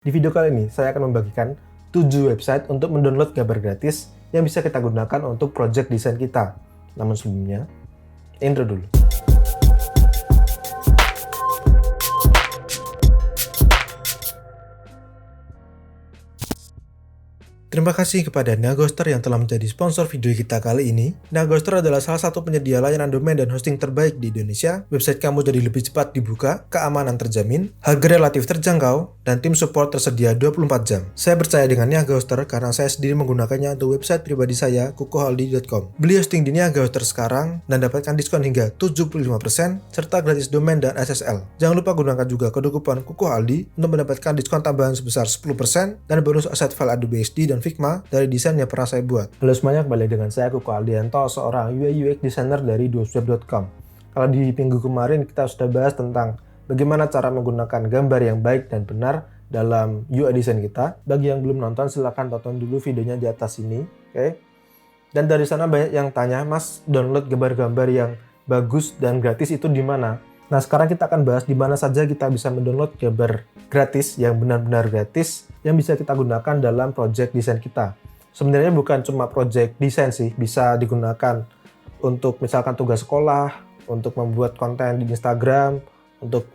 Di video kali ini, saya akan membagikan 7 website untuk mendownload gambar gratis yang bisa kita gunakan untuk project desain kita. Namun sebelumnya, intro dulu. Terima kasih kepada Nagoster yang telah menjadi sponsor video kita kali ini. Nagoster adalah salah satu penyedia layanan domain dan hosting terbaik di Indonesia. Website kamu jadi lebih cepat dibuka, keamanan terjamin, harga relatif terjangkau, dan tim support tersedia 24 jam. Saya percaya dengan Nagoster karena saya sendiri menggunakannya untuk website pribadi saya, kukohaldi.com. Beli hosting di Nagoster sekarang dan dapatkan diskon hingga 75% serta gratis domain dan SSL. Jangan lupa gunakan juga kode kupon kukohaldi untuk mendapatkan diskon tambahan sebesar 10% dan bonus aset file Adobe SD dan Figma dari desain yang pernah saya buat. Halo semuanya, kembali dengan saya Kuko Aldianto, seorang UI UX designer dari duosweb.com. Kalau di minggu kemarin kita sudah bahas tentang bagaimana cara menggunakan gambar yang baik dan benar dalam UI design kita. Bagi yang belum nonton, silahkan tonton dulu videonya di atas ini, oke? Dan dari sana banyak yang tanya, Mas, download gambar-gambar yang bagus dan gratis itu di mana? Nah, sekarang kita akan bahas di mana saja kita bisa mendownload gambar gratis yang benar-benar gratis yang bisa kita gunakan dalam project desain kita. Sebenarnya bukan cuma project desain sih, bisa digunakan untuk misalkan tugas sekolah, untuk membuat konten di Instagram, untuk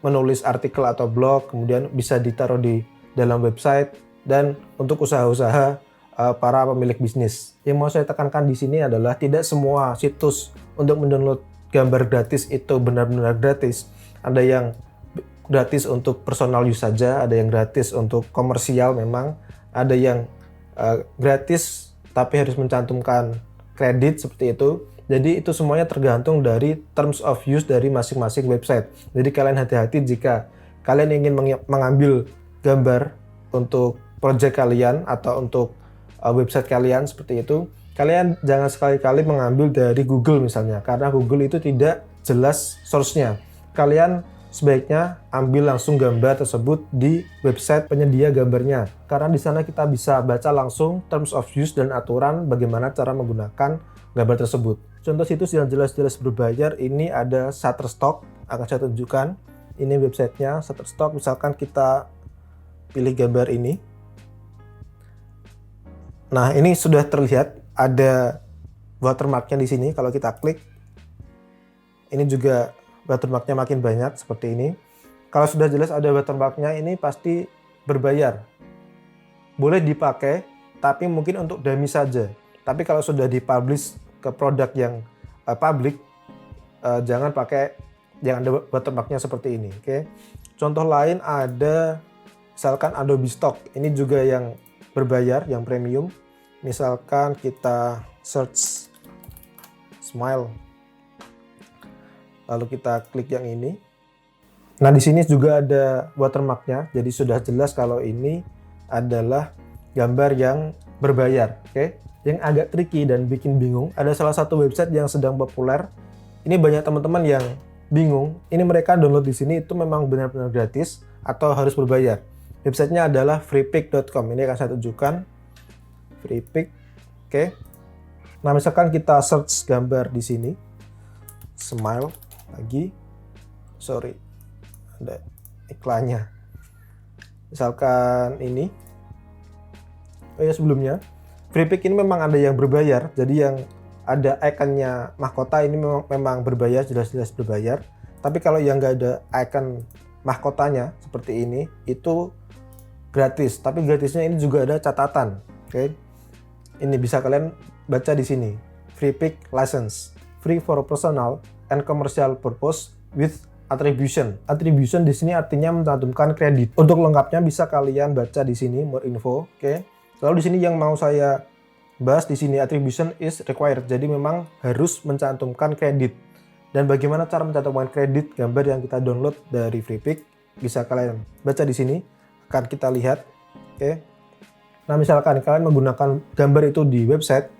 menulis artikel atau blog, kemudian bisa ditaruh di dalam website, dan untuk usaha-usaha para pemilik bisnis. Yang mau saya tekankan di sini adalah tidak semua situs untuk mendownload gambar gratis itu benar-benar gratis. Ada yang gratis untuk personal use saja, ada yang gratis untuk komersial memang, ada yang gratis tapi harus mencantumkan kredit seperti itu. Jadi itu semuanya tergantung dari terms of use dari masing-masing website. Jadi kalian hati-hati jika kalian ingin mengambil gambar untuk project kalian atau untuk website kalian seperti itu. Kalian jangan sekali-kali mengambil dari Google misalnya, karena Google itu tidak jelas source-nya. Kalian sebaiknya ambil langsung gambar tersebut di website penyedia gambarnya, karena di sana kita bisa baca langsung terms of use dan aturan bagaimana cara menggunakan gambar tersebut. Contoh situs yang jelas-jelas berbayar ini ada Shutterstock, akan saya tunjukkan. Ini websitenya Shutterstock, misalkan kita pilih gambar ini. Nah, ini sudah terlihat ada watermarknya di sini. Kalau kita klik, ini juga watermarknya makin banyak seperti ini. Kalau sudah jelas ada watermarknya, ini pasti berbayar. Boleh dipakai, tapi mungkin untuk dummy saja. Tapi kalau sudah dipublish ke produk yang public, jangan ada watermarknya seperti ini. Oke. Contoh lain ada misalkan Adobe Stock. Ini juga yang berbayar, yang premium. Misalkan kita search smile, lalu kita klik yang ini. Nah, di sini juga ada watermarknya, jadi sudah jelas kalau ini adalah gambar yang berbayar. Oke. Yang agak tricky dan bikin bingung, ada salah satu website yang sedang populer. Ini banyak teman-teman yang bingung. Ini mereka download di sini itu memang benar-benar gratis atau harus berbayar. Websitenya adalah freepik.com. Ini akan saya tunjukkan. Freepik, oke. Nah, misalkan kita search gambar di sini, smile lagi, sorry, ada iklannya. Misalkan ini, sebelumnya, Freepik ini memang ada yang berbayar, jadi yang ada ikonnya mahkota ini memang berbayar, jelas-jelas berbayar. Tapi kalau yang nggak ada icon mahkotanya seperti ini, itu gratis. Tapi gratisnya ini juga ada catatan, oke. Ini bisa kalian baca di sini. Freepik license, free for personal and commercial purpose with attribution. Attribution di sini artinya mencantumkan kredit. Untuk lengkapnya bisa kalian baca di sini more info, oke. Lalu di sini yang mau saya bahas di sini, attribution is required. Jadi memang harus mencantumkan kredit. Dan bagaimana cara mencantumkan kredit gambar yang kita download dari Freepik bisa kalian baca di sini. Akan kita lihat, oke. Nah, misalkan kalian menggunakan gambar itu di website,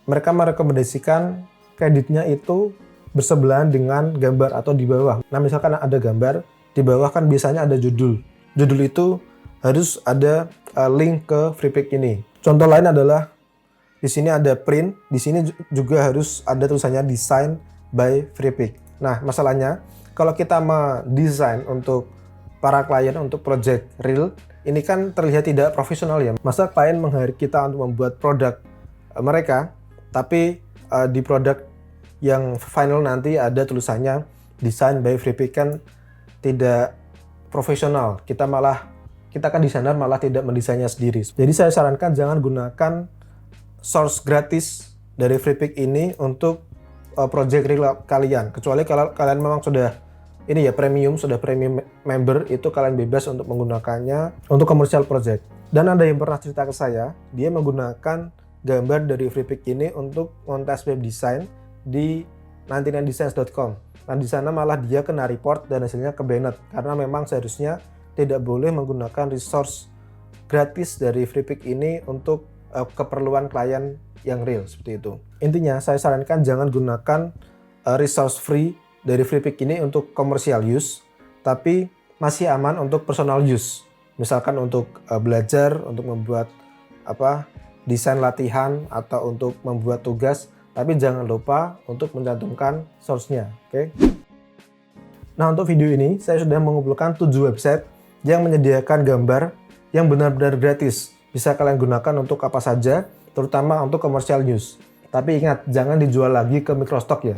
mereka merekomendasikan kreditnya itu bersebelahan dengan gambar atau di bawah. Nah, misalkan ada gambar, di bawah kan biasanya ada judul. Judul itu harus ada link ke Freepik ini. Contoh lain adalah di sini ada print, di sini juga harus ada tulisannya design by Freepik. Nah, masalahnya kalau kita mendesain untuk para klien untuk project real, ini kan terlihat tidak profesional ya. Masa klien meng-hire kita untuk membuat produk mereka, tapi di produk yang final nanti ada tulisannya design by Freepik, kan tidak profesional. Kita kan desainer malah tidak mendesainnya sendiri. Jadi saya sarankan jangan gunakan source gratis dari Freepik ini untuk project real kalian, kecuali kalau kalian memang sudah premium member, itu kalian bebas untuk menggunakannya untuk commercial project. Dan ada yang pernah cerita ke saya, dia menggunakan gambar dari Freepik ini untuk kontes web design di 99designs.com. Nah, di sana malah dia kena report dan hasilnya ke banned, karena memang seharusnya tidak boleh menggunakan resource gratis dari Freepik ini untuk keperluan klien yang real, seperti itu. Intinya saya sarankan jangan gunakan resource free dari Freepik ini untuk commercial use, tapi masih aman untuk personal use. Misalkan untuk belajar, untuk membuat desain latihan, atau untuk membuat tugas, tapi jangan lupa untuk mencantumkan source-nya, oke? Nah, untuk video ini saya sudah mengumpulkan 7 website yang menyediakan gambar yang benar-benar gratis. Bisa kalian gunakan untuk apa saja, terutama untuk commercial use. Tapi ingat, jangan dijual lagi ke microstock ya.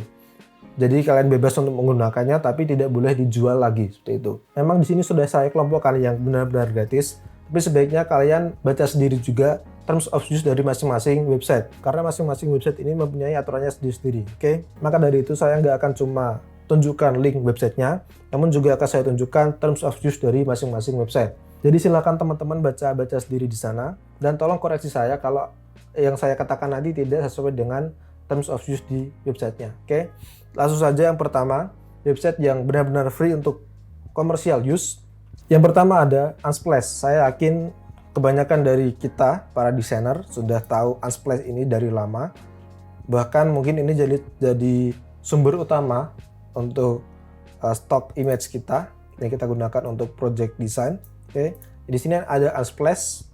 Jadi kalian bebas untuk menggunakannya, tapi tidak boleh dijual lagi, seperti itu. Memang di sini sudah saya kelompokkan yang benar-benar gratis, tapi sebaiknya kalian baca sendiri juga terms of use dari masing-masing website, karena masing-masing website ini mempunyai aturannya sendiri-sendiri. Oke? Maka dari itu saya nggak akan cuma tunjukkan link websitenya, namun juga akan saya tunjukkan terms of use dari masing-masing website. Jadi silakan teman-teman baca sendiri di sana, dan tolong koreksi saya kalau yang saya katakan nanti tidak sesuai dengan terms of use di websitenya. Oke? Langsung saja yang pertama, website yang benar-benar free untuk commercial use. Yang pertama ada Unsplash. Saya yakin kebanyakan dari kita, para desainer, sudah tahu Unsplash ini dari lama. Bahkan mungkin ini jadi sumber utama untuk stock image kita yang kita gunakan untuk project design. Oke, di sini ada Unsplash.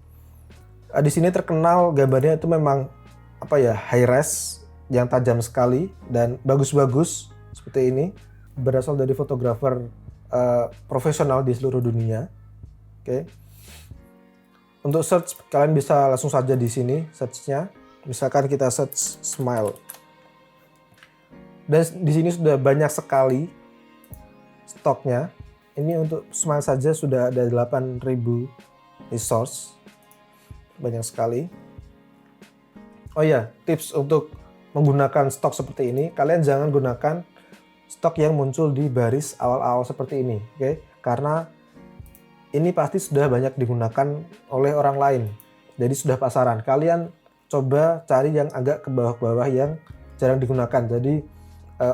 Di sini terkenal gambarnya itu memang high res, yang tajam sekali dan bagus-bagus seperti ini, berasal dari fotografer profesional di seluruh dunia. Oke. Untuk search kalian bisa langsung saja di sini search-nya. Misalkan kita search smile. Dan di sini sudah banyak sekali stoknya. Ini untuk smile saja sudah ada 8.000 resource. Banyak sekali. Oh ya, tips untuk menggunakan stok seperti ini, kalian jangan gunakan stok yang muncul di baris awal-awal seperti ini, oke? Karena ini pasti sudah banyak digunakan oleh orang lain, jadi sudah pasaran. Kalian coba cari yang agak ke bawah-bawah yang jarang digunakan, jadi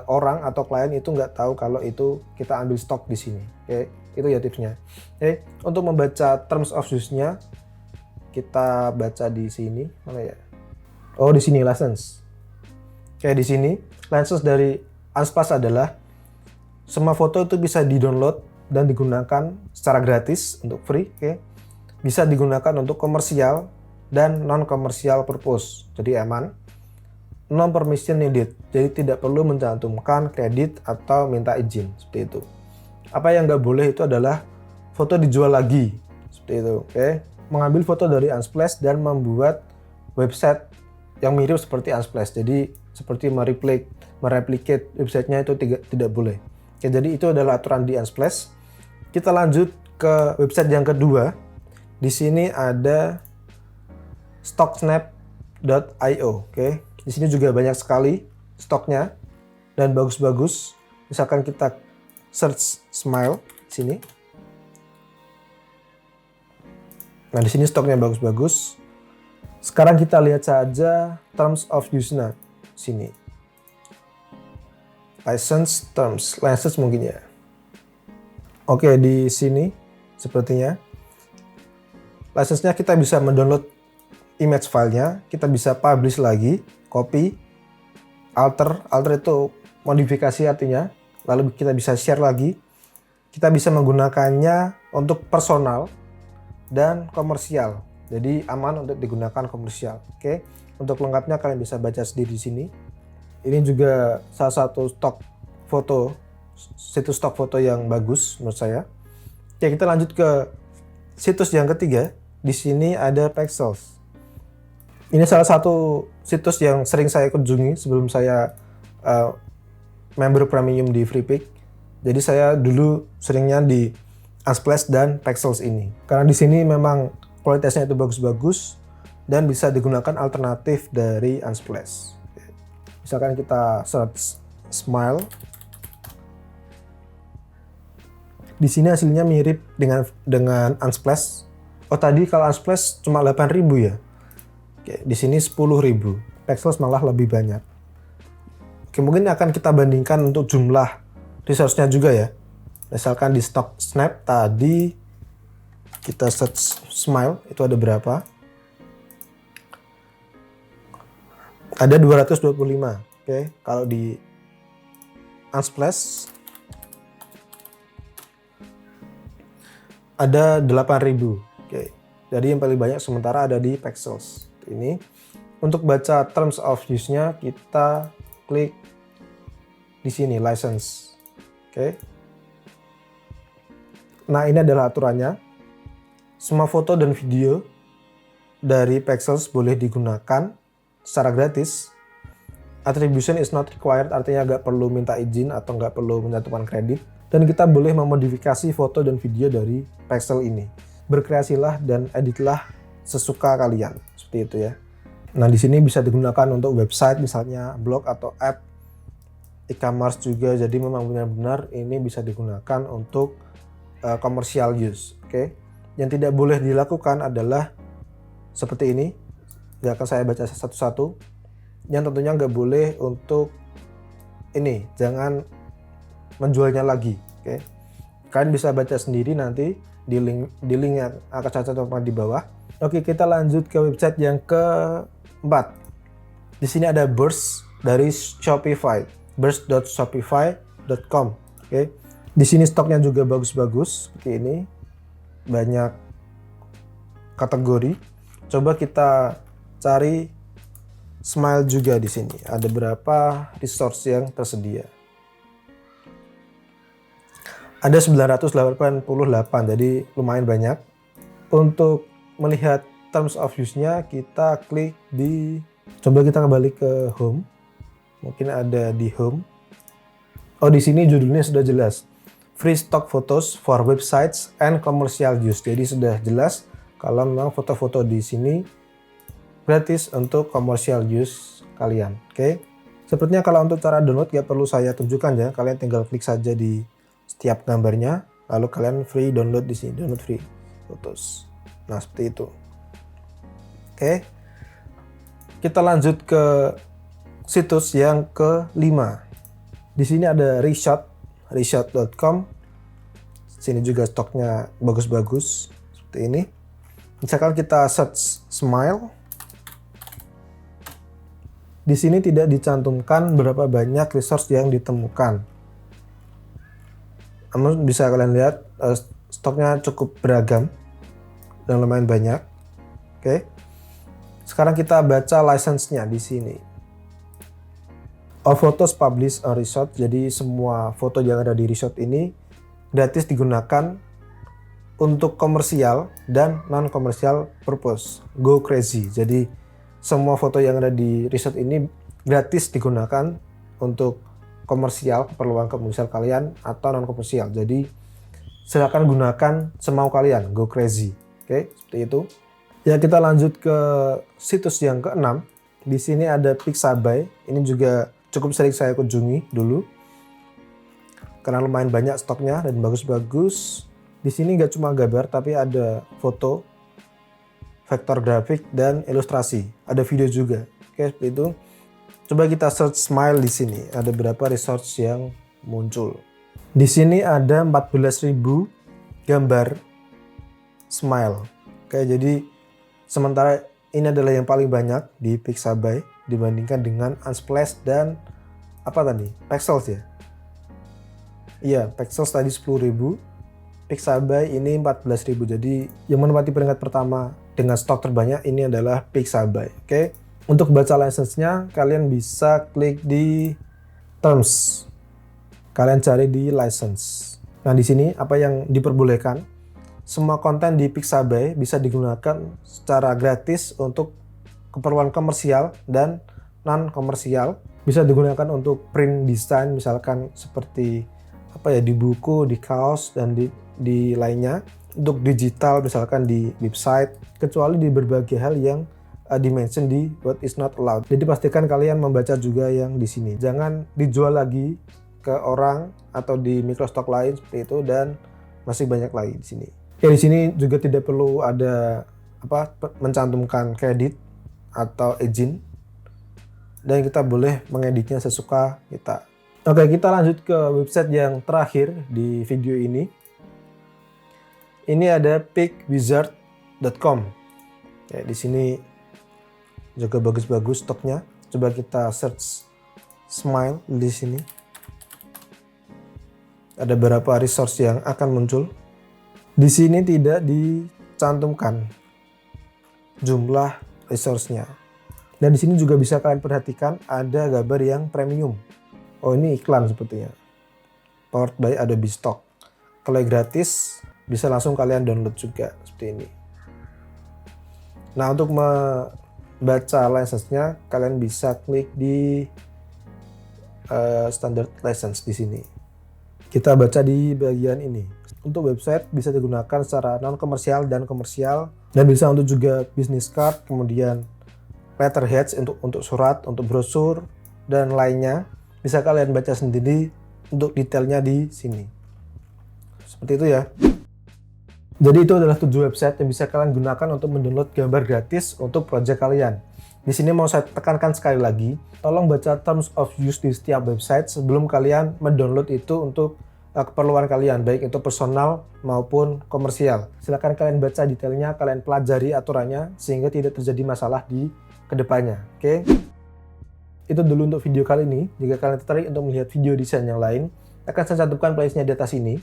orang atau klien itu nggak tahu kalau itu kita ambil stok di sini, oke? Itu ya tipsnya. Oke, untuk membaca terms of use-nya, kita baca di sini, mana ya? Oh, di sini license. Oke, di sini license dari Unsplash adalah semua foto itu bisa di-download dan digunakan secara gratis untuk free. Oke. Bisa digunakan untuk komersial dan non-komersial purpose. Jadi aman. Non permission needed. Jadi tidak perlu mencantumkan kredit atau minta izin, seperti itu. Apa yang nggak boleh itu adalah foto dijual lagi, seperti itu. Oke. Mengambil foto dari Unsplash dan membuat website yang mirip seperti Unsplash. Jadi seperti mereplicate websitenya itu tidak boleh. Oke, jadi itu adalah aturan di Unsplash. Kita lanjut ke website yang kedua. Di sini ada stocksnap.io. Oke, di sini juga banyak sekali stoknya dan bagus-bagus. Misalkan kita search smile di sini. Nah, di sini stoknya bagus-bagus. Sekarang kita lihat saja terms of use-nya sini. License terms, license mungkin ya. Oke, di sini sepertinya license-nya kita bisa mendownload image filenya, kita bisa publish lagi, copy, alter itu modifikasi artinya, lalu kita bisa share lagi. Kita bisa menggunakannya untuk personal dan komersial. Jadi aman untuk digunakan komersial. Oke. Untuk lengkapnya kalian bisa baca sendiri di sini. Ini juga salah satu situs stok foto yang bagus menurut saya. Oke, kita lanjut ke situs yang ketiga. Di sini ada Pexels. Ini salah satu situs yang sering saya kunjungi sebelum saya member premium di Freepik. Jadi saya dulu seringnya di Unsplash dan Pexels ini. Karena di sini memang kualitasnya itu bagus-bagus dan bisa digunakan alternatif dari Unsplash. Misalkan kita search Smile. Di sini hasilnya mirip dengan Unsplash. Oh, tadi kalau Unsplash cuma 8.000 ya. Oke, di sini 10.000. Pexels malah lebih banyak. Oke, mungkin akan kita bandingkan untuk jumlah resource-nya juga ya. Misalkan di Stock Snap tadi kita search Smile, itu ada berapa? Ada 225. Oke, kalau di Unsplash ada 8.000. Oke. Jadi yang paling banyak sementara ada di Pexels. Ini untuk baca terms of use-nya kita klik di sini license. Oke. Nah, ini adalah aturannya. Semua foto dan video dari Pexels boleh digunakan secara gratis. Attribution is not required, artinya nggak perlu minta izin atau nggak perlu mencantumkan kredit. Dan kita boleh memodifikasi foto dan video dari Pexels ini. Berkreasilah dan editlah sesuka kalian, seperti itu ya. Nah, di sini bisa digunakan untuk website, misalnya blog atau app, e-commerce juga. Jadi memang benar-benar ini bisa digunakan untuk commercial use. Oke. Yang tidak boleh dilakukan adalah seperti ini. Nggak akan saya baca satu-satu. Yang tentunya nggak boleh untuk ini, jangan menjualnya lagi. Oke. Kalian bisa baca sendiri nanti di link yang akan saya cantumkan di bawah. Oke, kita lanjut ke website yang keempat. Di sini ada Burst dari Shopify, burst.shopify.com. Oke. Di sini stoknya juga bagus-bagus seperti ini. Banyak kategori. Coba kita cari Smile juga di sini. Ada berapa resource yang tersedia? Ada 988, jadi lumayan banyak. Untuk melihat terms of use-nya, kita klik di... Coba kita kembali ke home. Mungkin ada di home. Oh, di sini judulnya sudah jelas. Free stock photos for websites and commercial use. Jadi sudah jelas kalau memang foto-foto di sini gratis untuk commercial use kalian. Oke. Sepertinya kalau untuk cara download nggak perlu saya tunjukkan ya. Kalian tinggal klik saja di setiap gambarnya, lalu kalian free download di sini, download free fotos. Nah, seperti itu. Oke. Kita lanjut ke situs yang kelima. Di sini ada reshot.com. Sini juga stoknya bagus-bagus seperti ini. Misalkan kita search Smile. Di sini tidak dicantumkan berapa banyak resource yang ditemukan. Namun bisa kalian lihat stoknya cukup beragam dan lumayan banyak. Oke. Sekarang kita baca license-nya di sini. All photos published on Reshot, jadi semua foto yang ada di Reshot ini gratis digunakan untuk komersial dan non-komersial purpose. Go crazy. Jadi semua foto yang ada di Reshot ini gratis digunakan untuk komersial, keperluan komersial kalian atau non-komersial. Jadi silakan gunakan semau kalian. Go crazy. Oke, seperti itu. Ya, kita lanjut ke situs yang keenam. Di sini ada Pixabay. Ini juga cukup sering saya kunjungi dulu karena lumayan banyak stoknya dan bagus-bagus. Di sini nggak cuma gambar tapi ada foto, vektor grafik dan ilustrasi. Ada video juga. Oke, seperti itu. Coba kita search Smile di sini. Ada berapa resource yang muncul? Di sini ada 14.000 gambar Smile. Oke, jadi sementara ini adalah yang paling banyak di Pixabay dibandingkan dengan Unsplash dan apa tadi? Pexels ya? Iya, Pexels tadi 10.000, Pixabay ini 14.000. Jadi yang menempati peringkat pertama dengan stok terbanyak ini adalah Pixabay. Oke. Untuk baca license-nya kalian bisa klik di terms. Kalian cari di license. Nah, di sini apa yang diperbolehkan, semua konten di Pixabay bisa digunakan secara gratis untuk keperluan komersial dan non-komersial. Bisa digunakan untuk print desain, misalkan seperti di buku, di kaos, dan di lainnya. Untuk digital, misalkan di website, kecuali di berbagai hal yang dimention di what is not allowed. Jadi pastikan kalian membaca juga yang di sini. Jangan dijual lagi ke orang atau di microstock lain seperti itu, dan masih banyak lagi di sini. Ya, di sini juga tidak perlu ada mencantumkan kredit atau izin, dan kita boleh mengeditnya sesuka kita. Oke, kita lanjut ke website yang terakhir di video ini. Ini ada picwizard.com. Ya, di sini juga bagus-bagus stoknya. Coba kita search Smile di sini. Ada beberapa resource yang akan muncul. Di sini tidak dicantumkan jumlah resource-nya. Dan di sini juga bisa kalian perhatikan ada gambar yang premium. Oh, ini iklan sepertinya. Powered by Adobe Stock. Kalau gratis, bisa langsung kalian download juga seperti ini. Nah, untuk membaca license-nya, kalian bisa klik di standard license di sini. Kita baca di bagian ini. Untuk website bisa digunakan secara non-komersial dan komersial, dan bisa untuk juga business card, kemudian letterheads untuk surat, untuk brosur, dan lainnya. Bisa kalian baca sendiri untuk detailnya di sini. Seperti itu ya. Jadi itu adalah 7 website yang bisa kalian gunakan untuk mendownload gambar gratis untuk project kalian. Di sini mau saya tekankan sekali lagi, tolong baca terms of use di setiap website sebelum kalian mendownload itu untuk keperluan kalian, baik itu personal maupun komersial. Silakan kalian baca detailnya, kalian pelajari aturannya sehingga tidak terjadi masalah di kedepannya. Oke? Itu dulu untuk video kali ini. Jika kalian tertarik untuk melihat video desain yang lain, akan saya cantumkan playlistnya di atas ini.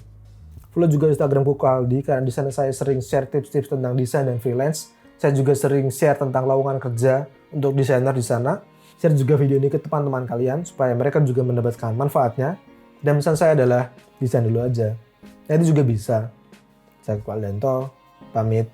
Follow juga Instagramku Aldi, karena di sana saya sering share tips-tips tentang desain dan freelance. Saya juga sering share tentang lowongan kerja untuk desainer di sana. Share juga video ini ke teman-teman kalian supaya mereka juga mendapatkan manfaatnya. Dan pesan saya adalah desain dulu aja. Nah, itu juga bisa. Saya Aldanto, pamit.